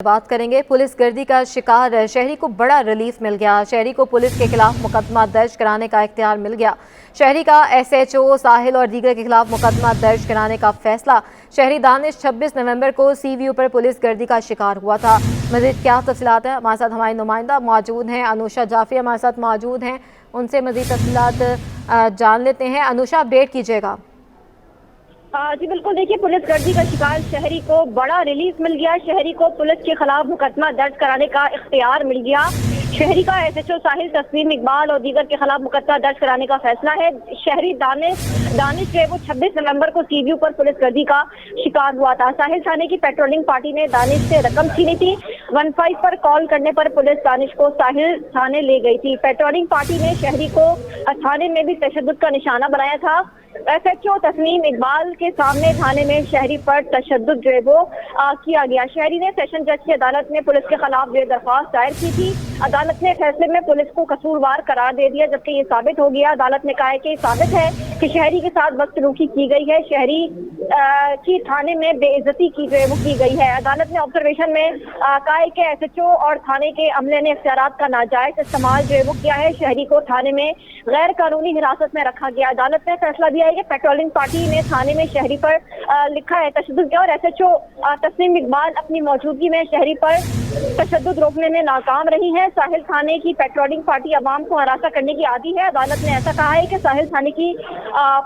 बात करेंगे। पुलिस गर्दी का शिकार शहरी को बड़ा रिलीफ मिल गया। शहरी को पुलिस के खिलाफ मुकदमा दर्ज कराने का इख्तियार मिल गया। शहरी का एसएचओ साहिल और दीगर के खिलाफ मुकदमा दर्ज कराने का फैसला। शहरी दानिश 26 नवंबर को सीवीयू पर पुलिस गर्दी का शिकार हुआ था। मजीद क्या तफसीलात है, हमारे साथ हमारी नुमाइंदा मौजूद हैं, अनुषा जाफी हमारे साथ मौजूद हैं, उनसे मजीद तफसीलात जान लेते हैं। अनुषा, अपडेट कीजिएगा। जी बिल्कुल, देखिए, पुलिस गर्दी का शिकार शहरी को बड़ा रिलीफ मिल गया। शहरी को पुलिस के खिलाफ मुकदमा दर्ज कराने का इख्तियार मिल गया। शहरी का एसएचओ साहिल, तस्लीम इकबाल और दीगर के खिलाफ मुकदमा दर्ज कराने का फैसला है। शहरी दानिश जो है वो 26 नवंबर को सीवीयू पर पुलिस गर्दी का शिकार हुआ था। साहिल थाने की पेट्रोलिंग पार्टी ने दानिश से रकम छीनी थी। 15 पर कॉल करने पर पुलिस दानिश को साहिल थाने ले गई थी। पेट्रोलिंग पार्टी ने शहरी को थाने में भी तशद्दुद का निशाना बनाया था। एसएचओ तस्लीम इकबाल के सामने थाने में शहरी पर तशद्दुद जो है वो किया गया। शहरी ने सेशन जज की अदालत में पुलिस के खिलाफ जो दरख्वास्त दायर की थी। अदालत ने फैसले में पुलिस को कसूरवार करार दे दिया, जबकि ये साबित हो गया। अदालत ने कहा है कि साबित है कि शहरी के साथ बदसलूकी की गई है। शहरी की थाने में बेइज्जती की जो है वो की गई है। अदालत ने ऑब्जर्वेशन में कहा है कि एसएचओ और थाने के अमले ने इख्तियारात का नाजायज इस्तेमाल जो है वो किया है। शहरी को थाने में गैर कानूनी हिरासत में रखा गया। अदालत ने फैसला दिया है कि पेट्रोलिंग पार्टी ने थाने में शहरी पर लिखा है तशद्दुद किया और एसएचओ तस्लीम इकबाल अपनी मौजूदगी में शहरी पर तशद्दुद रोकने में नाकाम रही है। साहिल थाने की पेट्रोलिंग पार्टी अवाम को हरासा करने की आदी है। अदालत ने ऐसा कहा है कि साहिल थाने की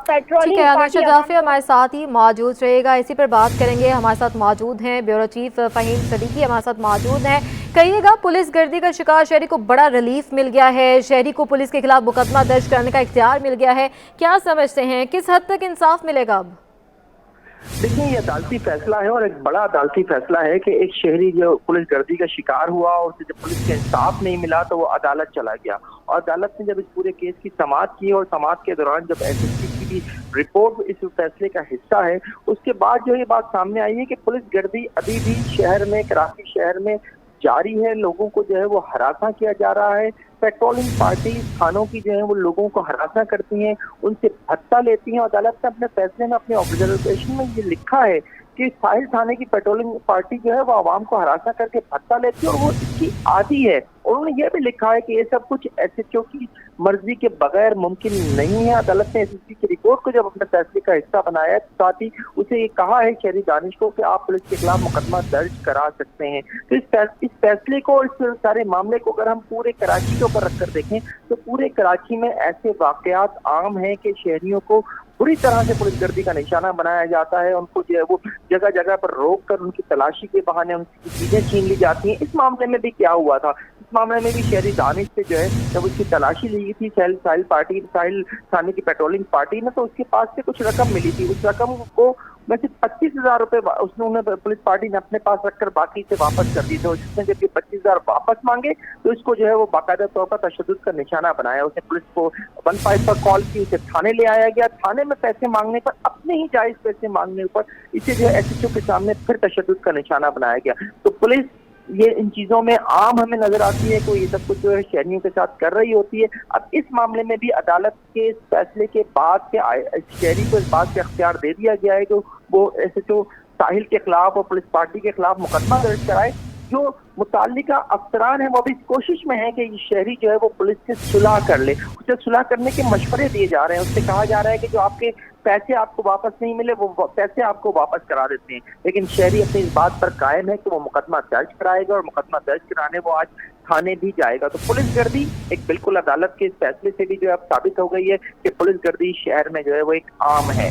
पेट्रोलिंग पार्टी हमारे साथ ही मौजूद रहेगा, इसी पर बात करेंगे। हमारे साथ मौजूद हैं ब्यूरो चीफ फहीम सदीकी, हमारे साथ मौजूद हैं। कहिएगा, पुलिस गर्दी का शिकार शहरी को बड़ा रिलीफ मिल गया है, शहरी को पुलिस के खिलाफ मुकदमा दर्ज करने का इख्तियार मिल गया है, क्या समझते हैं, किस हद तक इंसाफ मिलेगा अब? देखिए, ये अदालती फैसला है और एक बड़ा अदालती फैसला है कि एक शहरी जो पुलिस गर्दी का शिकार हुआ और उसे जब पुलिस के इंसाफ नहीं मिला तो वो अदालत चला गया। और अदालत ने जब इस पूरे केस की समाअत की और समाअत के दौरान जब एसएसपी की भी रिपोर्ट इस फैसले का हिस्सा है, उसके बाद जो ये बात सामने आई है कि पुलिस गर्दी अभी भी शहर में, कराची शहर में जारी है। लोगों को जो है वो हरासा किया जा रहा है। पेट्रोलिंग पार्टी थानों की जो है वो लोगों को हरासा करती हैं, उनसे भत्ता लेती हैं। अदालत ने अपने फैसले में, अपने ऑब्जर्वेशन में ये लिखा है कि साहिल थाने की पेट्रोलिंग पार्टी जो है वो आवाम को हरासा करके भत्ता लेती है और वो इसकी आदी है। और उन्होंने ये भी लिखा है कि ये सब कुछ एसएचओ की मर्जी के बगैर मुमकिन नहीं है। अदालत ने एसएसपी की रिपोर्ट को जब अपने फैसले का हिस्सा बनाया है, साथ ही उसे ये कहा है शहरी दानिश को कि आप पुलिस के खिलाफ मुकदमा दर्ज करा सकते हैं। तो इस फैसले को, इस सारे मामले को अगर हम पूरे कराची के ऊपर रखकर देखें तो पूरे कराची में ऐसे वाकयात आम हैं कि शहरियों को बुरी तरह से पुलिस गर्दी का निशाना बनाया जाता है। उनको जो है वो जगह जगह पर रोक कर उनकी तलाशी के बहाने उनकी चीजें छीन ली जाती हैं। इस मामले में भी क्या हुआ था, इस मामले में भी शहरी दानिश से जो है जब उसकी तलाशी ली थी साहिल थाने की पेट्रोलिंग पार्टी ने, तो उसके पास से कुछ रकम मिली थी। उस रकम को में से 25,000 रुपए उसने पुलिस पार्टी ने अपने पास रखकर बाकी से वापस कर दी थी। जिसने जब ये 25,000 वापस मांगे तो इसको जो है वो बाकायदा तौर पर तशद्दुद का निशाना बनाया। उसने पुलिस को 15 पर कॉल की, उसे थाने ले आया गया। थाने में पैसे मांगने पर, अपने ही जायज पैसे मांगने पर इसे जो है एसएचओ के सामने फिर तशद्दुद का निशाना बनाया गया। तो पुलिस ये इन चीजों में आम हमें नजर आती है कि ये सब कुछ जो है शहरियों के साथ कर रही होती है। अब इस मामले में भी अदालत के इस फैसले के बाद के शहरी को इस बात का इख्तियार दे दिया गया है कि वो एसएचओ साहिल के खिलाफ और पुलिस पार्टी के खिलाफ मुकदमा दर्ज कराए। जो मुताल्लिका अफसरान है वो भी इस कोशिश में है कि ये शहरी जो है वो पुलिस से सुलह कर ले। उसे सुलह करने के मशवरे दिए जा रहे हैं। उससे कहा जा रहा है कि जो आपके पैसे आपको वापस नहीं मिले वो पैसे आपको वापस करा देते हैं। लेकिन शहरी अपनी इस बात पर कायम है कि वो मुकदमा दर्ज कराएगा और मुकदमा दर्ज कराने वो आज थाने भी जाएगा। तो पुलिस गर्दी एक बिल्कुल अदालत के इस फैसले से भी जो है अब साबित हो गई है कि पुलिस गर्दी शहर में जो है वो एक आम है।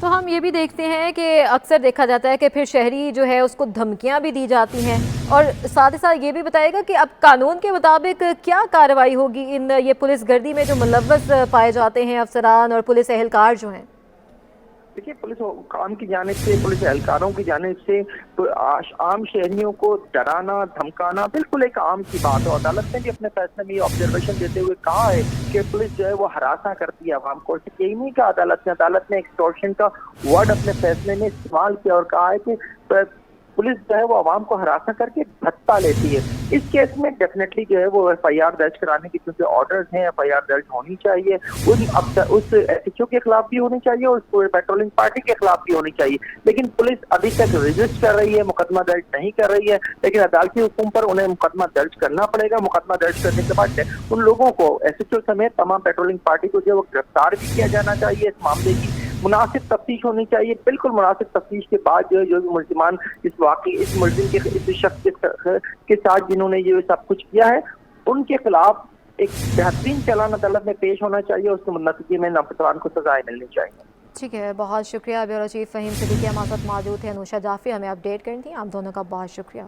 तो हम ये भी देखते हैं कि अक्सर देखा जाता है कि फिर शहरी जो है उसको धमकियां भी दी जाती हैं, और साथ ही साथ ये भी बताएगा कि अब कानून के मुताबिक क्या कार्रवाई होगी इन ये पुलिस गर्दी में जो मुलव्वस पाए जाते हैं अफसरान और पुलिस एहलकार जो हैं? देखिए, पुलिस काम की जानिब से, पुलिस एहलकारों की जानिब से तो आम शहरियों को डराना, धमकाना बिल्कुल एक आम सी बात है। अदालत ने भी अपने फैसले में ये ऑब्जर्वेशन देते हुए कहा है कि पुलिस जो है वो हरासा करती है आवाम को। यही नहीं कहा अदालत ने एक्सटॉर्शन का वर्ड अपने फैसले में इस्तेमाल किया और कहा है कि पुलिस जो है वो आवाम को हरासा करके भत्ता लेती है। इस केस में डेफिनेटली जो है वो FIR दर्ज कराने की क्योंकि ऑर्डर्स हैं, FIR दर्ज होनी चाहिए, उस SHO के खिलाफ भी होनी चाहिए और उस पेट्रोलिंग पार्टी के खिलाफ भी होनी चाहिए। लेकिन पुलिस अभी तक रेजिस्ट कर रही है, मुकदमा दर्ज नहीं कर रही है, लेकिन अदालती हुक्म पर उन्हें मुकदमा दर्ज करना पड़ेगा। मुकदमा दर्ज करने के बाद उन लोगों को SHO समेत तमाम पेट्रोलिंग पार्टी को जो वो गिरफ्तार भी किया जाना चाहिए। इस मामले की मुनासिब तफ्तीश होनी चाहिए। बिल्कुल मुनासिब तफ्तीश के बाद जो भी मुल्जिमान इस मुल्जिम के इस शख्स के साथ जिन्होंने ये सब कुछ किया है, उनके खिलाफ एक बेहतरीन चालान अदालत में पेश होना चाहिए। उसके नतीजे में नापतवान को सजाएं मिलनी चाहिए। ठीक है, बहुत शुक्रिया ब्यूरो चीफ फ़हीम सिद्दीकी हमारे साथ मौजूद थे। अनुषा जाफी हमें अपडेट करनी थी। आप दोनों का बहुत शुक्रिया।